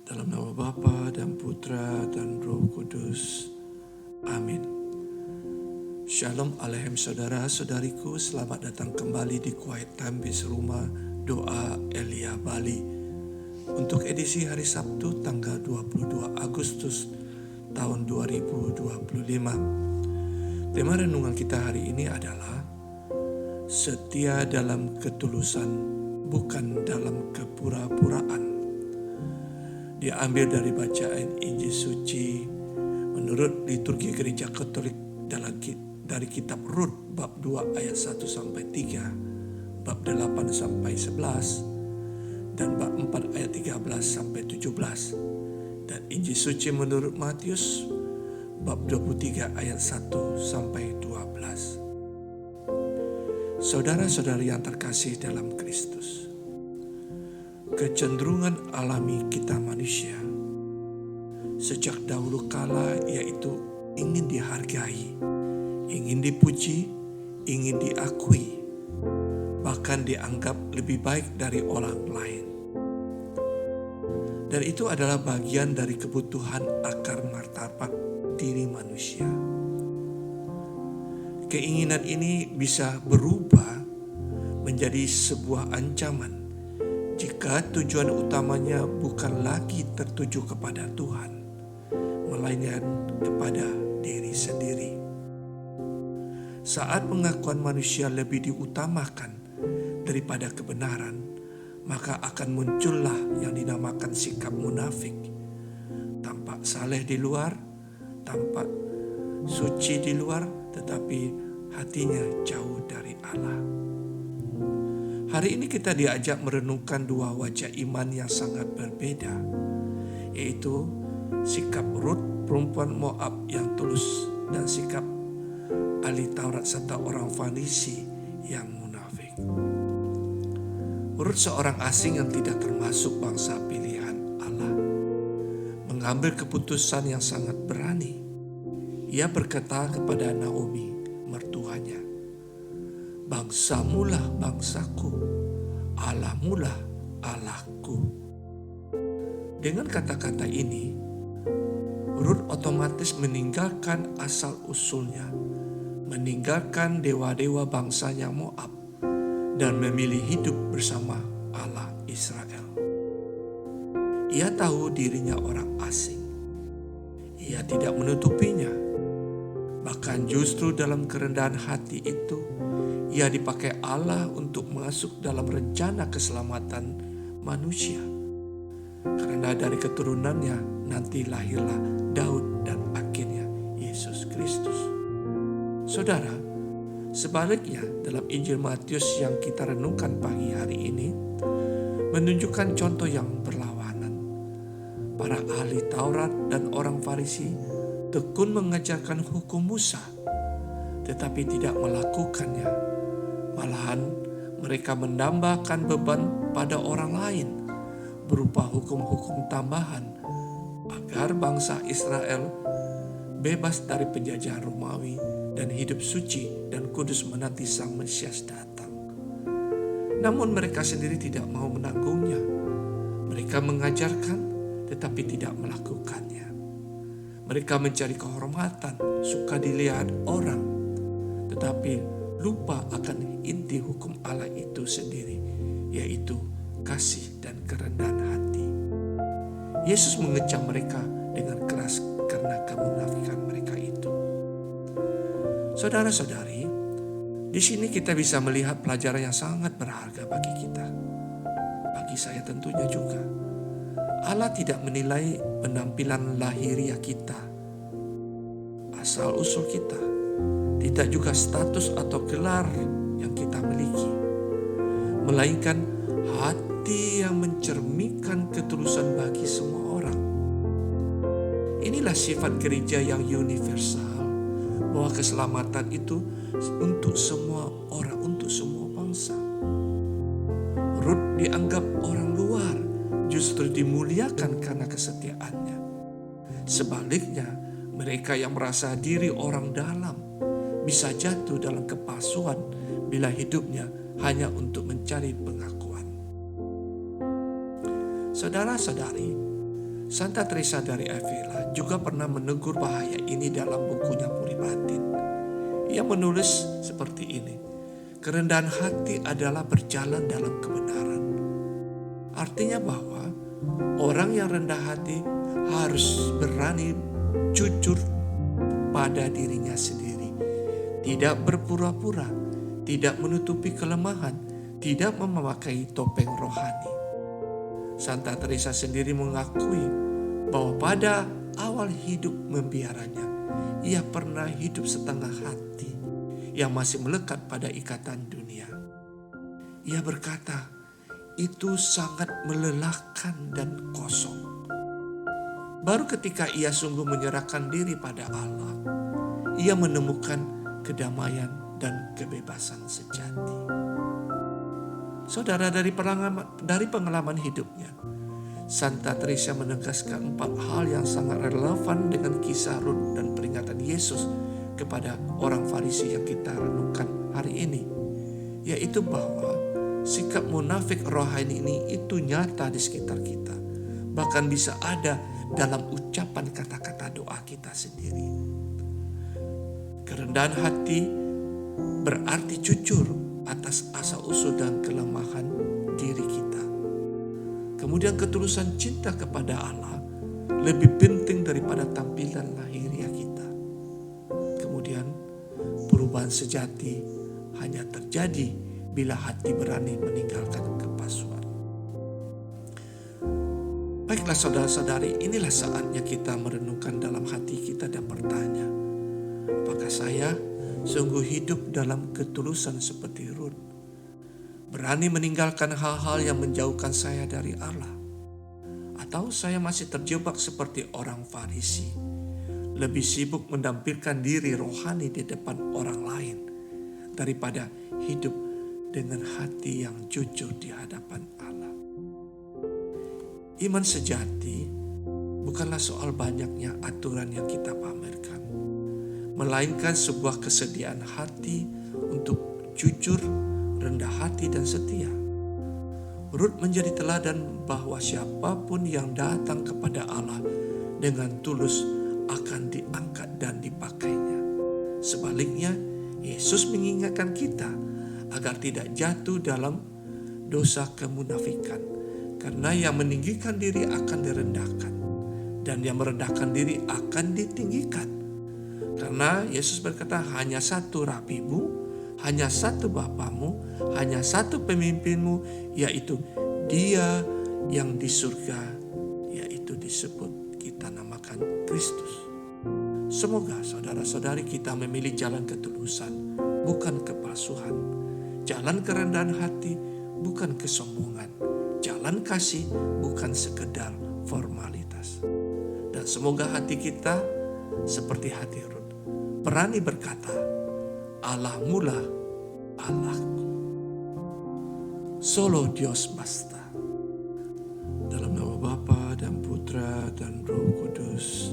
Dalam nama Bapa dan Putra dan Roh Kudus. Amin. Shalom Alehem saudara-saudariku, selamat datang kembali di Quiet Time Base Rumah Doa Elia Bali untuk edisi hari Sabtu tanggal 22 Agustus tahun 2025. Tema renungan kita hari ini adalah setia dalam ketulusan, bukan dalam kepura-puraan. Diambil dari bacaan Injil Suci menurut liturgi Gereja Katolik dari kitab Rut bab 2 ayat 1 sampai 3, bab 8 sampai 11, dan bab 4 ayat 13 sampai 17. Dan Injil Suci menurut Matius bab 23 ayat 1 sampai 12. Saudara-saudari yang terkasih dalam Kristus, kecenderungan alami kita manusia sejak dahulu kala yaitu ingin dihargai, ingin dipuji, ingin diakui, bahkan dianggap lebih baik dari orang lain. Dan itu adalah bagian dari kebutuhan akar martabat diri manusia. Keinginan ini bisa berubah menjadi sebuah ancaman jika tujuan utamanya bukan lagi tertuju kepada Tuhan, melainkan kepada diri sendiri. Saat pengakuan manusia lebih diutamakan daripada kebenaran, maka akan muncullah yang dinamakan sikap munafik. Tampak saleh di luar, tampak suci di luar, tetapi hatinya jauh dari Allah. Hari ini kita diajak merenungkan dua wajah iman yang sangat berbeda, yaitu sikap Rut perempuan Moab yang tulus dan sikap ahli Taurat serta orang Farisi yang munafik. Rut seorang asing yang tidak termasuk bangsa pilihan Allah, mengambil keputusan yang sangat berani. Ia berkata kepada Naomi, mertuanya, "Bangsamulah bangsaku, Allahmulah Allahku." Dengan kata-kata ini, Rut otomatis meninggalkan asal-usulnya, meninggalkan dewa-dewa bangsanya Moab, dan memilih hidup bersama Allah Israel. Ia tahu dirinya orang asing. Ia tidak menutupinya. Bahkan justru dalam kerendahan hati itu, ia dipakai Allah untuk masuk dalam rencana keselamatan manusia. Karena dari keturunannya nanti lahirlah Daud dan akhirnya Yesus Kristus. Saudara, sebaliknya dalam Injil Matius yang kita renungkan pagi hari ini menunjukkan contoh yang berlawanan. Para ahli Taurat dan orang Farisi tekun mengajarkan hukum Musa, tetapi tidak melakukannya. Malahan mereka menambahkan beban pada orang lain berupa hukum-hukum tambahan agar bangsa Israel bebas dari penjajahan Romawi dan hidup suci dan kudus menanti Sang Mesias datang. Namun mereka sendiri tidak mau menanggungnya. Mereka mengajarkan tetapi tidak melakukannya. Mereka mencari kehormatan, suka dilihat orang, tetapi lupa akan inti hukum Allah itu sendiri, yaitu kasih dan kerendahan hati. Yesus mengecam mereka dengan keras karena kemunafikan mereka itu. Saudara-saudari, di sini kita bisa melihat pelajaran yang sangat berharga bagi kita. Bagi saya tentunya juga. Allah tidak menilai penampilan lahiriah kita, asal-usul kita, tidak juga status atau gelar yang kita miliki, melainkan hati yang mencerminkan ketulusan bagi semua orang. Inilah sifat gereja yang universal, bahwa keselamatan itu untuk semua orang, untuk semua bangsa. Rut dianggap orang luar, justru dimuliakan karena kesetiaannya. Sebaliknya, mereka yang merasa diri orang dalam bisa jatuh dalam kepalsuan bila hidupnya hanya untuk mencari pengakuan. Saudara-saudari, Santa Teresa dari Avila juga pernah menegur bahaya ini dalam bukunya Puri Batin. Ia menulis seperti ini, kerendahan hati adalah berjalan dalam kebenaran. Artinya bahwa orang yang rendah hati harus berani jujur pada dirinya sendiri. Tidak berpura-pura, tidak menutupi kelemahan, tidak memakai topeng rohani. Santa Teresa sendiri mengakui bahwa pada awal hidup membiaranya, ia pernah hidup setengah hati yang masih melekat pada ikatan dunia. Ia berkata, itu sangat melelahkan dan kosong. Baru ketika ia sungguh menyerahkan diri pada Allah, ia menemukan kedamaian dan kebebasan sejati. Saudara, dari pengalaman hidupnya, Santa Teresa menegaskan 4 hal yang sangat relevan dengan kisah Rut dan peringatan Yesus kepada orang Farisi yang kita renungkan hari ini, yaitu bahwa sikap munafik rohani ini itu nyata di sekitar kita, bahkan bisa ada dalam ucapan kata-kata doa kita sendiri. Kerendahan hati berarti jujur atas asal-usul dan kelemahan diri kita. Kemudian ketulusan cinta kepada Allah lebih penting daripada tampilan lahiriah kita. Kemudian perubahan sejati hanya terjadi bila hati berani meninggalkan kepalsuan. Baiklah saudara-saudari, inilah saatnya kita merenungkan dalam hati kita dan bertanya, apakah saya sungguh hidup dalam ketulusan seperti Rut? Berani meninggalkan hal-hal yang menjauhkan saya dari Allah? Atau saya masih terjebak seperti orang Farisi, lebih sibuk menampilkan diri rohani di depan orang lain daripada hidup dengan hati yang jujur di hadapan Allah? Iman sejati bukanlah soal banyaknya aturan yang kita pamerkan, melainkan sebuah kesediaan hati untuk jujur, rendah hati dan setia. Rut menjadi teladan bahwa siapapun yang datang kepada Allah dengan tulus akan diangkat dan dipakainya. Sebaliknya, Yesus mengingatkan kita agar tidak jatuh dalam dosa kemunafikan, karena yang meninggikan diri akan direndahkan, dan yang merendahkan diri akan ditinggikan. Karena Yesus berkata, hanya satu rabimu, hanya satu bapamu, hanya satu pemimpinmu, yaitu Dia yang di surga, yaitu disebut kita namakan Kristus. Semoga saudara-saudari kita memilih jalan ketulusan, bukan kepalsuan. Jalan kerendahan hati, bukan kesombongan. Jalan kasih, bukan sekedar formalitas. Dan semoga hati kita seperti hati Rut, berani berkata, Allah mula Allahku. Solo Dios basta. Dalam nama Bapa dan Putra dan Roh Kudus.